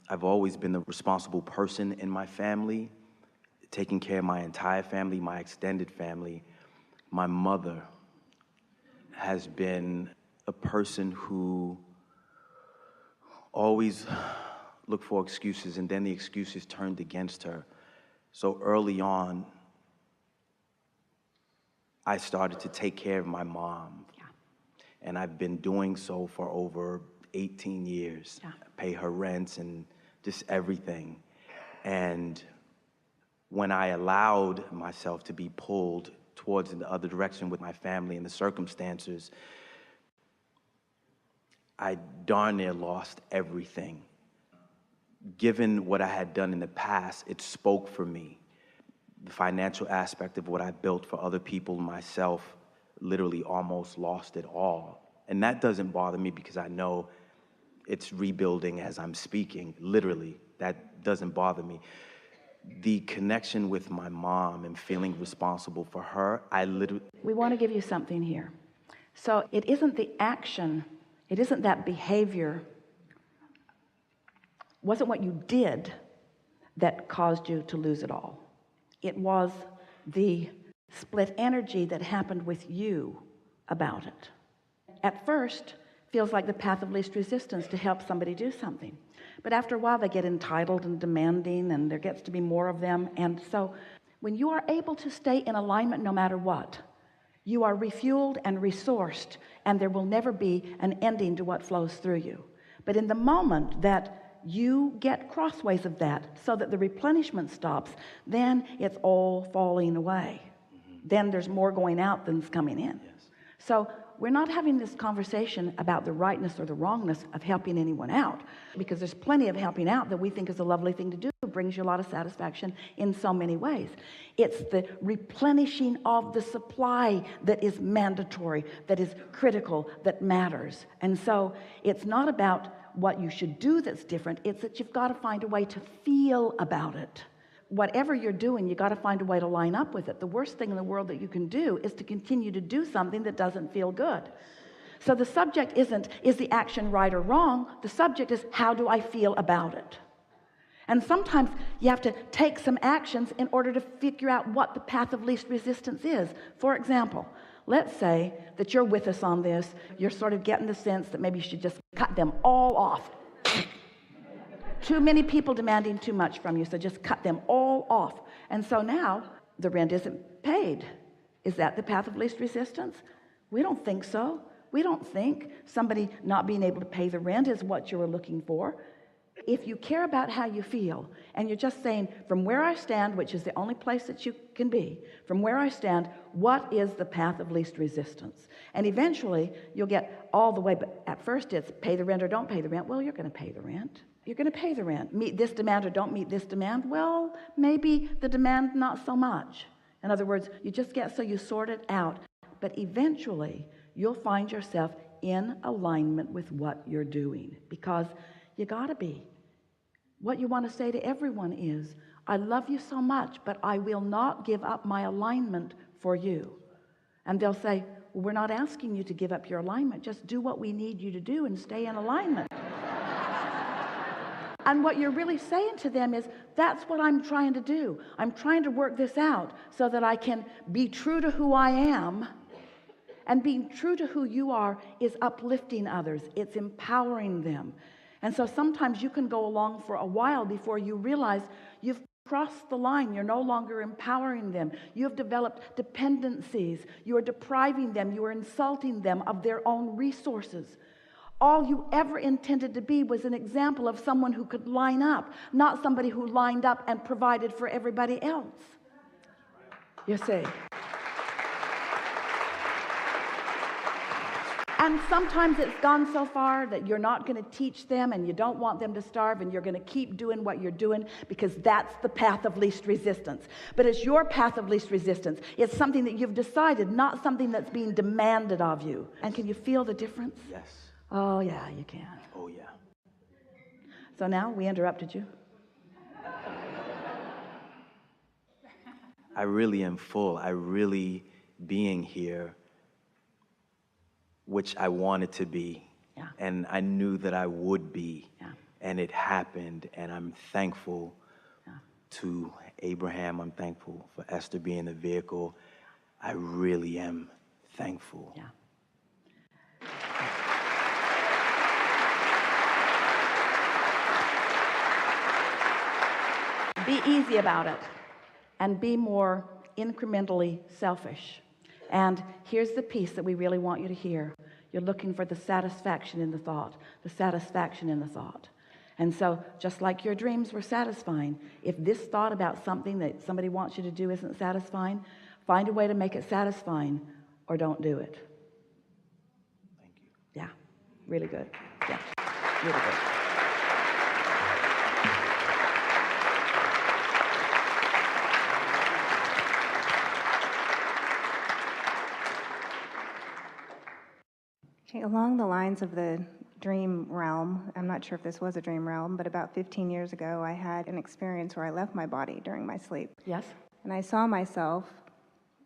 I've always been the responsible person in my family, taking care of my entire family, my extended family. My mother has been a person who always looked for excuses, and then the excuses turned against her. So early on, I started to take care of my mom. Yeah. And I've been doing so for over 18 years. Yeah. Pay her rents and just everything. And when I allowed myself to be pulled towards the other direction with my family and the circumstances, I darn near lost everything. Given what I had done in the past, it spoke for me. The financial aspect of what I built for other people, myself, literally almost lost it all. And that doesn't bother me because I know it's rebuilding as I'm speaking, literally. That doesn't bother me. The connection with my mom and feeling responsible for her, We want to give you something here. So it isn't the action, it isn't that behavior, wasn't what you did that caused you to lose it all. It was the split energy that happened with you about it. At first, feels like the path of least resistance to help somebody do something. But after a while, they get entitled and demanding, and there gets to be more of them. And so when you are able to stay in alignment no matter what, you are refueled and resourced, and there will never be an ending to what flows through you. But in the moment that you get crossways of that so that the replenishment stops, then it's all falling away. Then there's more going out than's coming in. Yes. So we're not having this conversation about the rightness or the wrongness of helping anyone out, because there's plenty of helping out that we think is a lovely thing to do. It brings you a lot of satisfaction in so many ways. It's the replenishing of the supply that is mandatory, that is critical, that matters. And so it's not about what you should do that's different. It's that you've got to find a way to feel about it. Whatever you're doing, you got to find a way to line up with it. The worst thing in the world that you can do is to continue to do something that doesn't feel good. So the subject isn't, is the action right or wrong? The subject is, how do I feel about it? And sometimes you have to take some actions in order to figure out what the path of least resistance is. For example, let's say that you're with us on this. You're sort of getting the sense that maybe you should just cut them all off. Too many people demanding too much from you, so just cut them all off. And so now the rent isn't paid. Is that the path of least resistance? We don't think so. We don't think somebody not being able to pay the rent is what you were looking for. If you care about how you feel, and you're just saying, from where I stand, which is the only place that you can be, from where I stand, what is the path of least resistance? And eventually you'll get all the way, but at first it's pay the rent or don't pay the rent. Well, you're going to pay the rent. You're going to pay the rent. Meet this demand or don't meet this demand. Well, maybe the demand not so much. In other words, you just get so you sort it out. But eventually you'll find yourself in alignment with what you're doing, because you got to be. What you want to say to everyone is, I love you so much, but I will not give up my alignment for you. And they'll say, well, we're not asking you to give up your alignment. Just do what we need you to do and stay in alignment. And what you're really saying to them is, that's what I'm trying to do. I'm trying to work this out so that I can be true to who I am. And being true to who you are is uplifting others. It's empowering them. And so sometimes you can go along for a while before you realize you've crossed the line. You're no longer empowering them. You have developed dependencies. You are depriving them. You are insulting them of their own resources. All you ever intended to be was an example of someone who could line up, not somebody who lined up and provided for everybody else. You see? And sometimes it's gone so far that you're not going to teach them, and you don't want them to starve, and you're going to keep doing what you're doing because that's the path of least resistance. But it's your path of least resistance. It's something that you've decided, not something that's being demanded of you. And can you feel the difference? Yes. Oh, yeah, you can. Oh, yeah. So now we interrupted you. I really am full. I really being here, which I wanted to be. Yeah. And I knew that I would be. Yeah. and it happened, and I'm thankful to Abraham. I'm thankful for Esther being the vehicle. I really am thankful. Yeah. Be easy about it and be more incrementally selfish. And here's the piece that we really want you to hear. You're looking for the satisfaction in the thought, the satisfaction in the thought. And so just like your dreams were satisfying, if this thought about something that somebody wants you to do isn't satisfying, find a way to make it satisfying or don't do it. Thank you. Yeah, really good. Yeah, really good. Okay, along the lines of the dream realm, I'm not sure if this was a dream realm, but about 15 years ago, I had an experience where I left my body during my sleep. Yes? And I saw myself,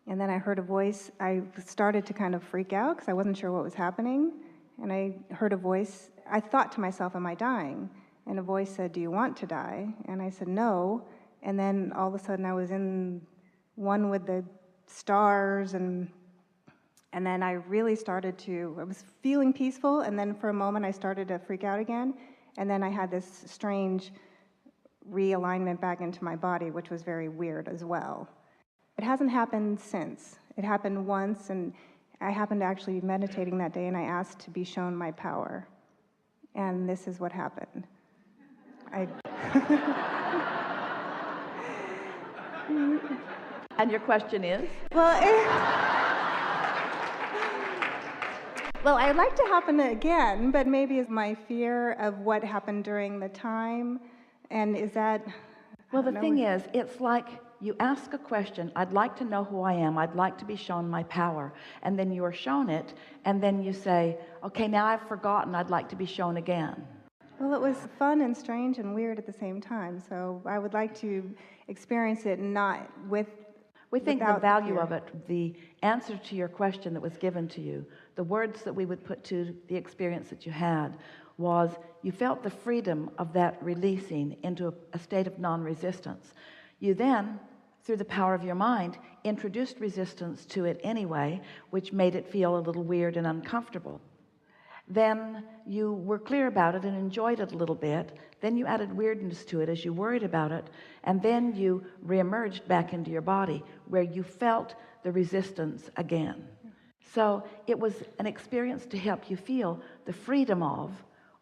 and then I heard a voice. I started to kind of freak out because I wasn't sure what was happening. And I heard a voice. I thought to myself, am I dying? And a voice said, do you want to die? And I said, no. And then all of a sudden I was in one with the stars, and then I really I was feeling peaceful, and then for a moment I started to freak out again, and then I had this strange realignment back into my body, which was very weird as well. It hasn't happened since. It happened once, and I happened to actually be meditating that day, and I asked to be shown my power, and this is what happened. And your question is? Well, I'd like to happen again, but maybe it's my fear of what happened during the time, and is that... Well, the thing is, it's like you ask a question, I'd like to know who I am, I'd like to be shown my power, and then you are shown it, and then you say, okay, now I've forgotten, I'd like to be shown again. Well, it was fun and strange and weird at the same time, so I would like to experience it not with... We think the value of it, the answer to your question that was given to you, the words that we would put to the experience that you had was you felt the freedom of that releasing into a state of non-resistance. You then, through the power of your mind, introduced resistance to it anyway, which made it feel a little weird and uncomfortable. Then you were clear about it and enjoyed it a little bit. Then you added weirdness to it as you worried about it. And then you reemerged back into your body where you felt the resistance again. So it was an experience to help you feel the freedom of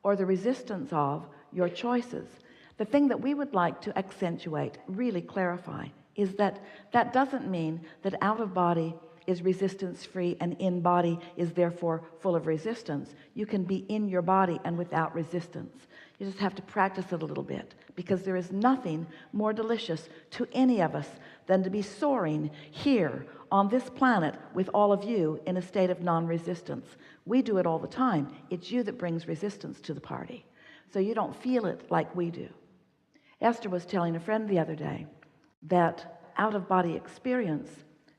or the resistance of your choices. The thing that we would like to accentuate, really clarify, is that that doesn't mean that out of body is resistance-free and in body is therefore full of resistance. You can be in your body and without resistance. You just have to practice it a little bit, because there is nothing more delicious to any of us than to be soaring here on this planet with all of you in a state of non-resistance. We do it all the time. It's you that brings resistance to the party, so you don't feel it like we do. Esther was telling a friend the other day that out-of-body experience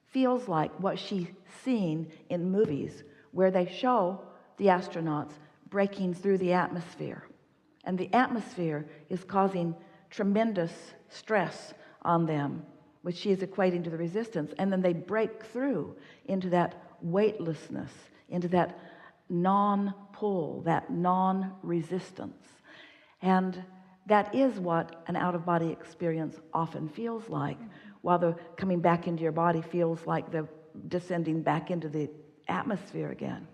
feels like what she's seen in movies where they show the astronauts breaking through the atmosphere, and the atmosphere is causing tremendous stress on them, which she is equating to the resistance, and then they break through into that weightlessness, into that non-pull, that non-resistance. And that is what an out-of-body experience often feels like, while the coming back into your body feels like the descending back into the atmosphere again.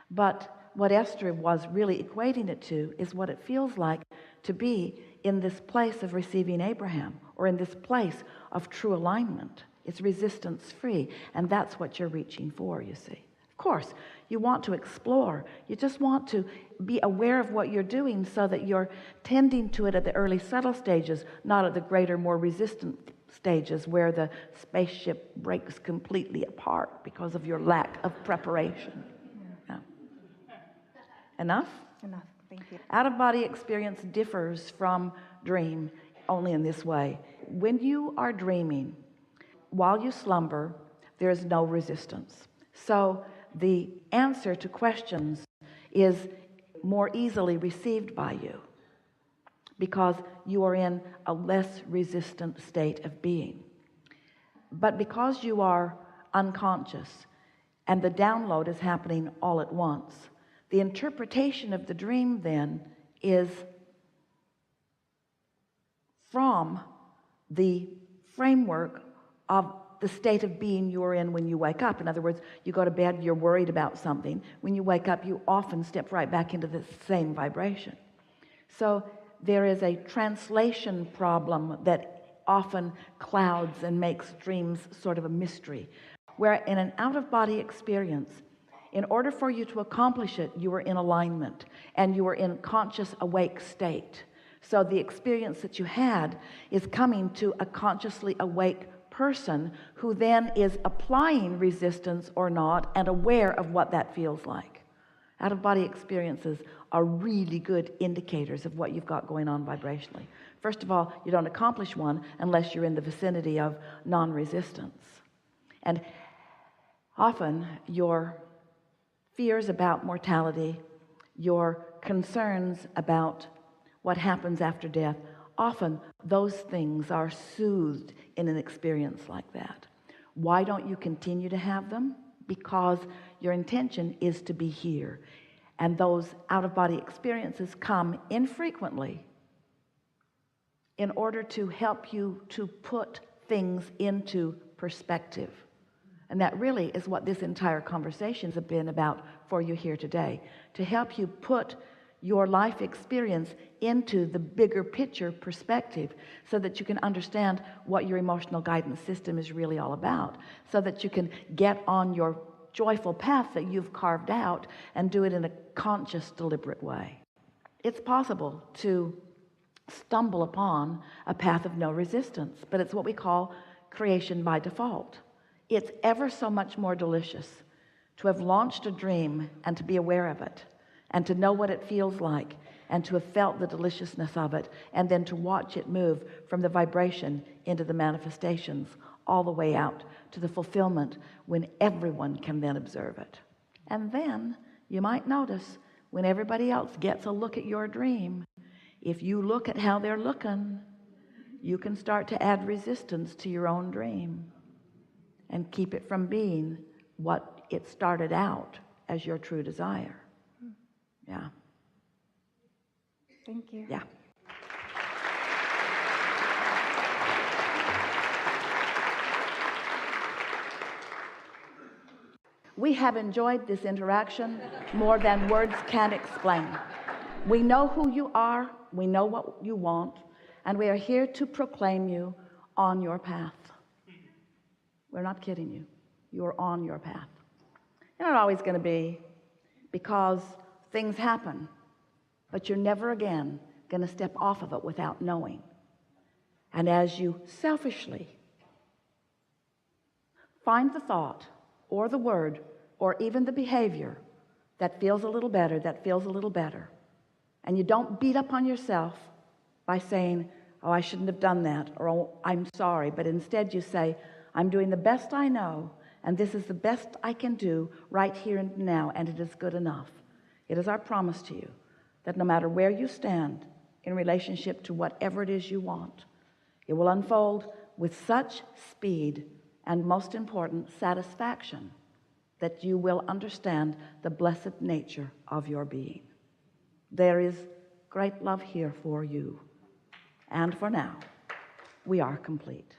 But what Esther was really equating it to is what it feels like to be in this place of receiving Abraham, or in this place of true alignment. It's resistance-free, and that's what you're reaching for, you see. Of course, you want to explore. You just want to be aware of what you're doing so that you're tending to it at the early subtle stages, not at the greater, more resistant stages where the spaceship breaks completely apart because of your lack of preparation. Yeah. Enough? Enough, thank you. Out-of-body experience differs from dream only in this way. When you are dreaming, while you slumber, there is no resistance. So the answer to questions is more easily received by you. because you are in a less resistant state of being. But because you are unconscious and the download is happening all at once, the interpretation of the dream then is from the framework of the state of being you're in when you wake up. In other words, you go to bed, you're worried about something. When you wake up, you often step right back into the same vibration. So there is a translation problem that often clouds and makes dreams sort of a mystery, where in an out-of-body experience, in order for you to accomplish it, you were in alignment and you were in conscious awake state. So the experience that you had is coming to a consciously awake person who then is applying resistance or not and aware of what that feels like. Out-of-body experiences are really good indicators of what you've got going on vibrationally. First of all, you don't accomplish one unless you're in the vicinity of non-resistance. And often your fears about mortality, your concerns about what happens after death, often those things are soothed in an experience like that. Why don't you continue to have them? Because your intention is to be here, and those out-of-body experiences come infrequently in order to help you to put things into perspective. And that really is what this entire conversation has been about for you here today, to help you put your life experience into the bigger picture perspective so that you can understand what your emotional guidance system is really all about, so that you can get on your joyful path that you've carved out and do it in a conscious, deliberate way. It's possible to stumble upon a path of no resistance, but it's what we call creation by default. It's ever so much more delicious to have launched a dream and to be aware of it, and to know what it feels like, and to have felt the deliciousness of it, and then to watch it move from the vibration into the manifestations, all the way out to the fulfillment when everyone can then observe it. And then you might notice when everybody else gets a look at your dream, if you look at how they're looking, you can start to add resistance to your own dream and keep it from being what it started out as your true desire. Yeah. Thank you. Yeah. We have enjoyed this interaction more than words can explain. We know who you are, we know what you want, and we are here to proclaim you on your path. We're not kidding you. You're on your path. You're not always going to be, because things happen, but you're never again going to step off of it without knowing. And as you selfishly find the thought or the word or even the behavior that feels a little better, and you don't beat up on yourself by saying, oh, I shouldn't have done that, or oh, I'm sorry, but instead you say, I'm doing the best I know, and this is the best I can do right here and now, and it is good enough. It is our promise to you that no matter where you stand in relationship to whatever it is you want, it will unfold with such speed and, most important, satisfaction that you will understand the blessed nature of your being. There is great love here for you. And for now, we are complete.